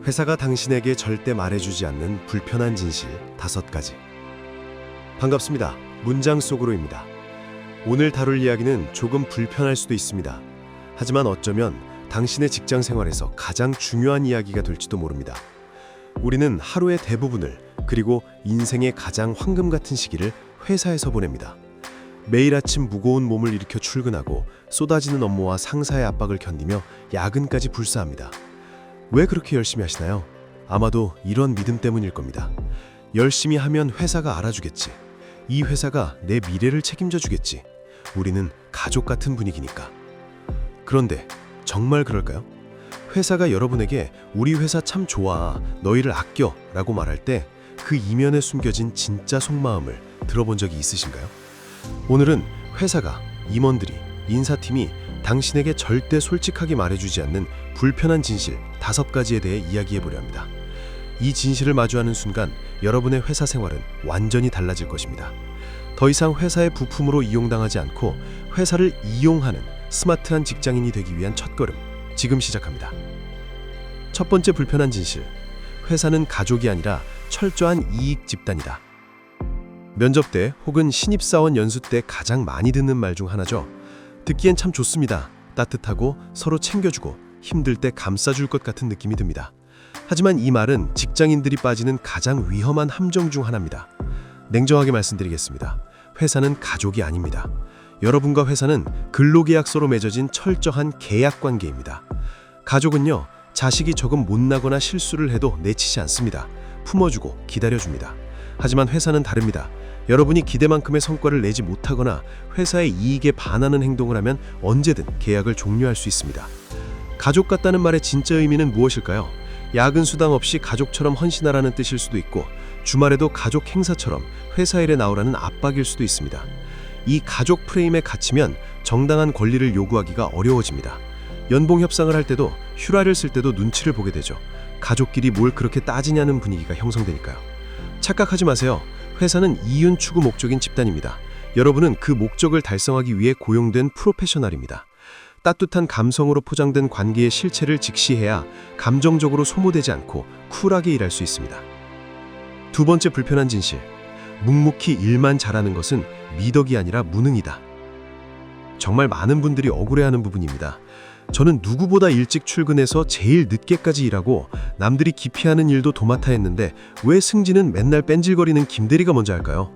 회사가 당신에게 절대 말해주지 않는 불편한 진실 5가지. 반갑습니다. 문장 속으로입니다. 오늘 다룰 이야기는 조금 불편할 수도 있습니다. 하지만 어쩌면 당신의 직장 생활에서 가장 중요한 이야기가 될지도 모릅니다. 우리는 하루의 대부분을, 그리고 인생의 가장 황금 같은 시기를 회사에서 보냅니다. 매일 아침 무거운 몸을 일으켜 출근하고 쏟아지는 업무와 상사의 압박을 견디며 야근까지 불사합니다. 왜 그렇게 열심히 하시나요? 아마도 이런 믿음 때문일 겁니다. 열심히 하면 회사가 알아주겠지. 이 회사가 내 미래를 책임져 주겠지. 우리는 가족 같은 분위기니까. 그런데 정말 그럴까요? 회사가 여러분에게 우리 회사 참 좋아, 너희를 아껴 라고 말할 때 그 이면에 숨겨진 진짜 속마음을 들어본 적이 있으신가요? 오늘은 회사가, 임원들이, 인사팀이 당신에게 절대 솔직하게 말해주지 않는 불편한 진실 5가지에 대해 이야기해보려 합니다. 이 진실을 마주하는 순간 여러분의 회사 생활은 완전히 달라질 것입니다. 더 이상 회사의 부품으로 이용당하지 않고 회사를 이용하는 스마트한 직장인이 되기 위한 첫걸음, 지금 시작합니다. 첫 번째 불편한 진실, 회사는 가족이 아니라 철저한 이익 집단이다. 면접 때 혹은 신입사원 연수 때 가장 많이 듣는 말 중 하나죠. 듣기엔 참 좋습니다. 따뜻하고 서로 챙겨주고 힘들 때 감싸줄 것 같은 느낌이 듭니다. 하지만 이 말은 직장인들이 빠지는 가장 위험한 함정 중 하나입니다. 냉정하게 말씀드리겠습니다. 회사는 가족이 아닙니다. 여러분과 회사는 근로계약서로 맺어진 철저한 계약 관계입니다. 가족은요, 자식이 조금 못나거나 실수를 해도 내치지 않습니다. 품어주고 기다려줍니다. 하지만 회사는 다릅니다. 여러분이 기대만큼의 성과를 내지 못하거나 회사의 이익에 반하는 행동을 하면 언제든 계약을 종료할 수 있습니다. 가족 같다는 말의 진짜 의미는 무엇일까요? 야근 수당 없이 가족처럼 헌신하라는 뜻일 수도 있고, 주말에도 가족 행사처럼 회사 일에 나오라는 압박일 수도 있습니다. 이 가족 프레임에 갇히면 정당한 권리를 요구하기가 어려워집니다. 연봉 협상을 할 때도, 휴가를 쓸 때도 눈치를 보게 되죠. 가족끼리 뭘 그렇게 따지냐는 분위기가 형성되니까요. 착각하지 마세요. 회사는 이윤 추구 목적인 집단입니다. 여러분은 그 목적을 달성하기 위해 고용된 프로페셔널입니다. 따뜻한 감성으로 포장된 관계의 실체를 직시해야 감정적으로 소모되지 않고 쿨하게 일할 수 있습니다. 두 번째 불편한 진실, 묵묵히 일만 잘하는 것은 미덕이 아니라 무능이다. 정말 많은 분들이 억울해하는 부분입니다. 저는 누구보다 일찍 출근해서 제일 늦게까지 일하고 남들이 기피하는 일도 도맡아 했는데 왜 승진은 맨날 뺀질거리는 김대리가 먼저 할까요?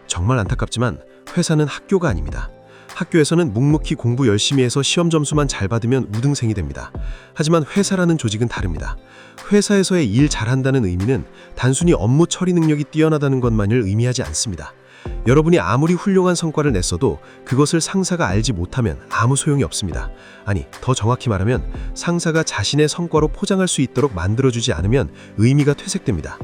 정말 안타깝지만 회사는 학교가 아닙니다. 학교에서는 묵묵히 공부 열심히 해서 시험 점수만 잘 받으면 우등생이 됩니다. 하지만 회사라는 조직은 다릅니다. 회사에서의 일 잘한다는 의미는 단순히 업무 처리 능력이 뛰어나다는 것만을 의미하지 않습니다. 여러분이 아무리 훌륭한 성과를 냈어도 그것을 상사가 알지 못하면 아무 소용이 없습니다. 아니, 더 정확히 말하면 상사가 자신의 성과로 포장할 수 있도록 만들어주지 않으면 의미가 퇴색됩니다.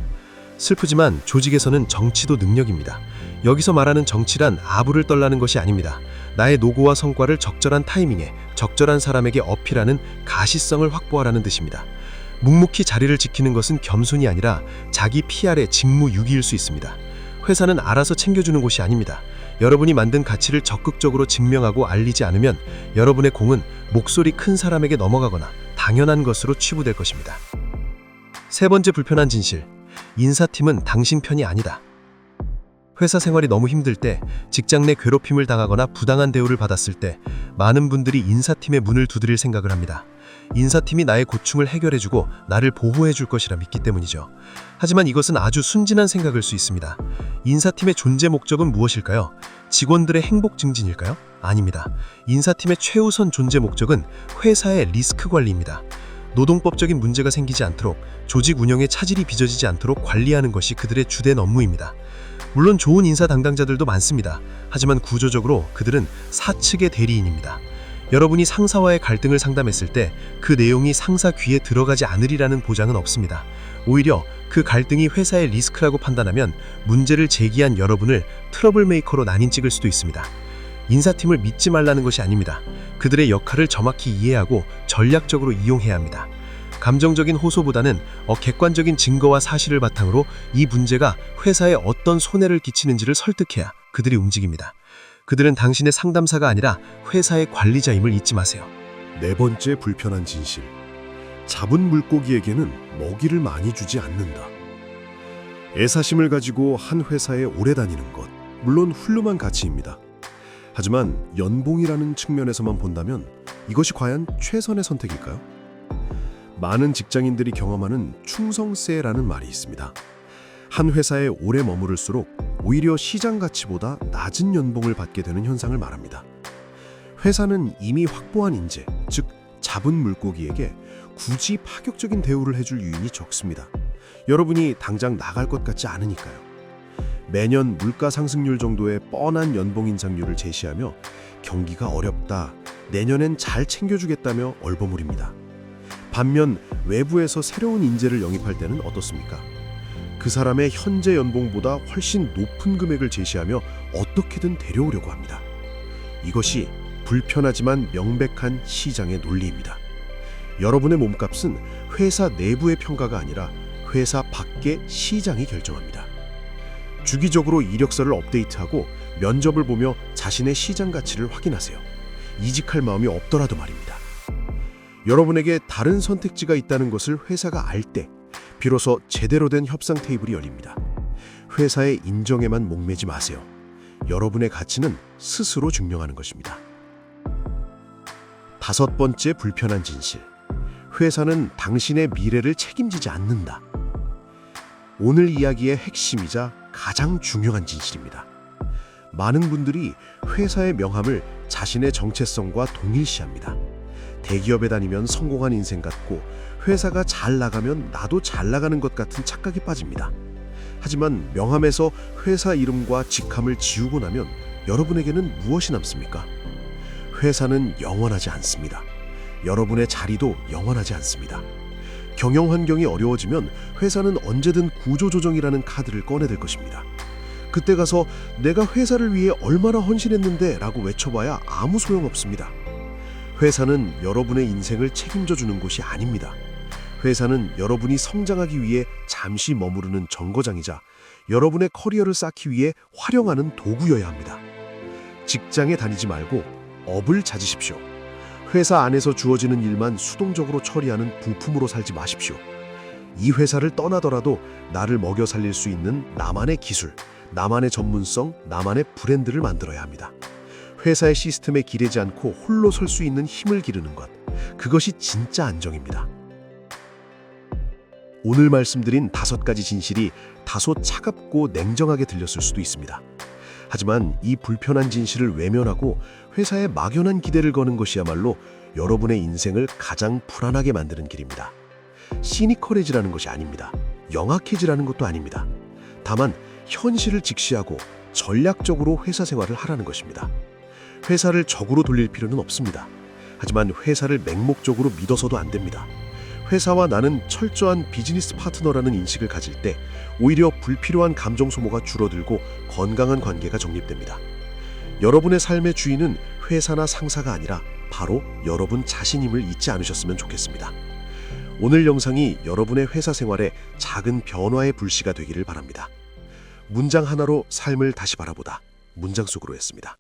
슬프지만 조직에서는 정치도 능력입니다. 여기서 말하는 정치란 아부를 떨라는 것이 아닙니다. 나의 노고와 성과를 적절한 타이밍에 적절한 사람에게 어필하는 가시성을 확보하라는 뜻입니다. 묵묵히 자리를 지키는 것은 겸손이 아니라 자기 PR의 직무유기일 수 있습니다. 회사는 알아서 챙겨주는 곳이 아닙니다. 여러분이 만든 가치를 적극적으로 증명하고 알리지 않으면 여러분의 공은 목소리 큰 사람에게 넘어가거나 당연한 것으로 치부될 것입니다. 세 번째 불편한 진실, 인사팀은 당신 편이 아니다. 회사 생활이 너무 힘들 때, 직장 내 괴롭힘을 당하거나 부당한 대우를 받았을 때 많은 분들이 인사팀의 문을 두드릴 생각을 합니다. 인사팀이 나의 고충을 해결해주고 나를 보호해줄 것이라 믿기 때문이죠. 하지만 이것은 아주 순진한 생각일 수 있습니다. 인사팀의 존재 목적은 무엇일까요? 직원들의 행복 증진일까요? 아닙니다. 인사팀의 최우선 존재 목적은 회사의 리스크 관리입니다. 노동법적인 문제가 생기지 않도록, 조직 운영에 차질이 빚어지지 않도록 관리하는 것이 그들의 주된 업무입니다. 물론 좋은 인사 담당자들도 많습니다. 하지만 구조적으로 그들은 사측의 대리인입니다. 여러분이 상사와의 갈등을 상담했을 때 그 내용이 상사 귀에 들어가지 않으리라는 보장은 없습니다. 오히려 그 갈등이 회사의 리스크라고 판단하면 문제를 제기한 여러분을 트러블 메이커로 난인 찍을 수도 있습니다. 인사팀을 믿지 말라는 것이 아닙니다. 그들의 역할을 정확히 이해하고 전략적으로 이용해야 합니다. 감정적인 호소보다는 객관적인 증거와 사실을 바탕으로 이 문제가 회사에 어떤 손해를 끼치는지를 설득해야 그들이 움직입니다. 그들은 당신의 상담사가 아니라 회사의 관리자임을 잊지 마세요. 네 번째 불편한 진실. 잡은 물고기에게는 먹이를 많이 주지 않는다. 애사심을 가지고 한 회사에 오래 다니는 것, 물론 훌륭한 가치입니다. 하지만 연봉이라는 측면에서만 본다면 이것이 과연 최선의 선택일까요? 많은 직장인들이 경험하는 충성세라는 말이 있습니다. 한 회사에 오래 머무를수록 오히려 시장 가치보다 낮은 연봉을 받게 되는 현상을 말합니다. 회사는 이미 확보한 인재, 즉 잡은 물고기에게 굳이 파격적인 대우를 해줄 유인이 적습니다. 여러분이 당장 나갈 것 같지 않으니까요. 매년 물가 상승률 정도의 뻔한 연봉 인상률을 제시하며 경기가 어렵다, 내년엔 잘 챙겨주겠다며 얼버무립니다. 반면 외부에서 새로운 인재를 영입할 때는 어떻습니까? 그 사람의 현재 연봉보다 훨씬 높은 금액을 제시하며 어떻게든 데려오려고 합니다. 이것이 불편하지만 명백한 시장의 논리입니다. 여러분의 몸값은 회사 내부의 평가가 아니라 회사 밖의 시장이 결정합니다. 주기적으로 이력서를 업데이트하고 면접을 보며 자신의 시장 가치를 확인하세요. 이직할 마음이 없더라도 말입니다. 여러분에게 다른 선택지가 있다는 것을 회사가 알 때 비로소 제대로 된 협상 테이블이 열립니다. 회사의 인정에만 목매지 마세요. 여러분의 가치는 스스로 증명하는 것입니다. 5번째 불편한 진실. 회사는 당신의 미래를 책임지지 않는다. 오늘 이야기의 핵심이자 가장 중요한 진실입니다. 많은 분들이 회사의 명함을 자신의 정체성과 동일시합니다. 대기업에 다니면 성공한 인생 같고 회사가 잘 나가면 나도 잘 나가는 것 같은 착각에 빠집니다. 하지만 명함에서 회사 이름과 직함을 지우고 나면 여러분에게는 무엇이 남습니까? 회사는 영원하지 않습니다. 여러분의 자리도 영원하지 않습니다. 경영 환경이 어려워지면 회사는 언제든 구조조정이라는 카드를 꺼내들 것입니다. 그때 가서 내가 회사를 위해 얼마나 헌신했는데 라고 외쳐봐야 아무 소용없습니다. 회사는 여러분의 인생을 책임져 주는 곳이 아닙니다. 회사는 여러분이 성장하기 위해 잠시 머무르는 정거장이자 여러분의 커리어를 쌓기 위해 활용하는 도구여야 합니다. 직장에 다니지 말고 업을 찾으십시오. 회사 안에서 주어지는 일만 수동적으로 처리하는 부품으로 살지 마십시오. 이 회사를 떠나더라도 나를 먹여 살릴 수 있는 나만의 기술, 나만의 전문성, 나만의 브랜드를 만들어야 합니다. 회사의 시스템에 기대지 않고 홀로 설 수 있는 힘을 기르는 것, 그것이 진짜 안정입니다. 오늘 말씀드린 5가지 진실이 다소 차갑고 냉정하게 들렸을 수도 있습니다. 하지만 이 불편한 진실을 외면하고 회사에 막연한 기대를 거는 것이야말로 여러분의 인생을 가장 불안하게 만드는 길입니다. 시니컬해지라는 것이 아닙니다. 영악해지라는 것도 아닙니다. 다만 현실을 직시하고 전략적으로 회사 생활을 하라는 것입니다. 회사를 적으로 돌릴 필요는 없습니다. 하지만 회사를 맹목적으로 믿어서도 안 됩니다. 회사와 나는 철저한 비즈니스 파트너라는 인식을 가질 때 오히려 불필요한 감정 소모가 줄어들고 건강한 관계가 정립됩니다. 여러분의 삶의 주인은 회사나 상사가 아니라 바로 여러분 자신임을 잊지 않으셨으면 좋겠습니다. 오늘 영상이 여러분의 회사 생활에 작은 변화의 불씨가 되기를 바랍니다. 문장 하나로 삶을 다시 바라보다 문장 속으로 했습니다.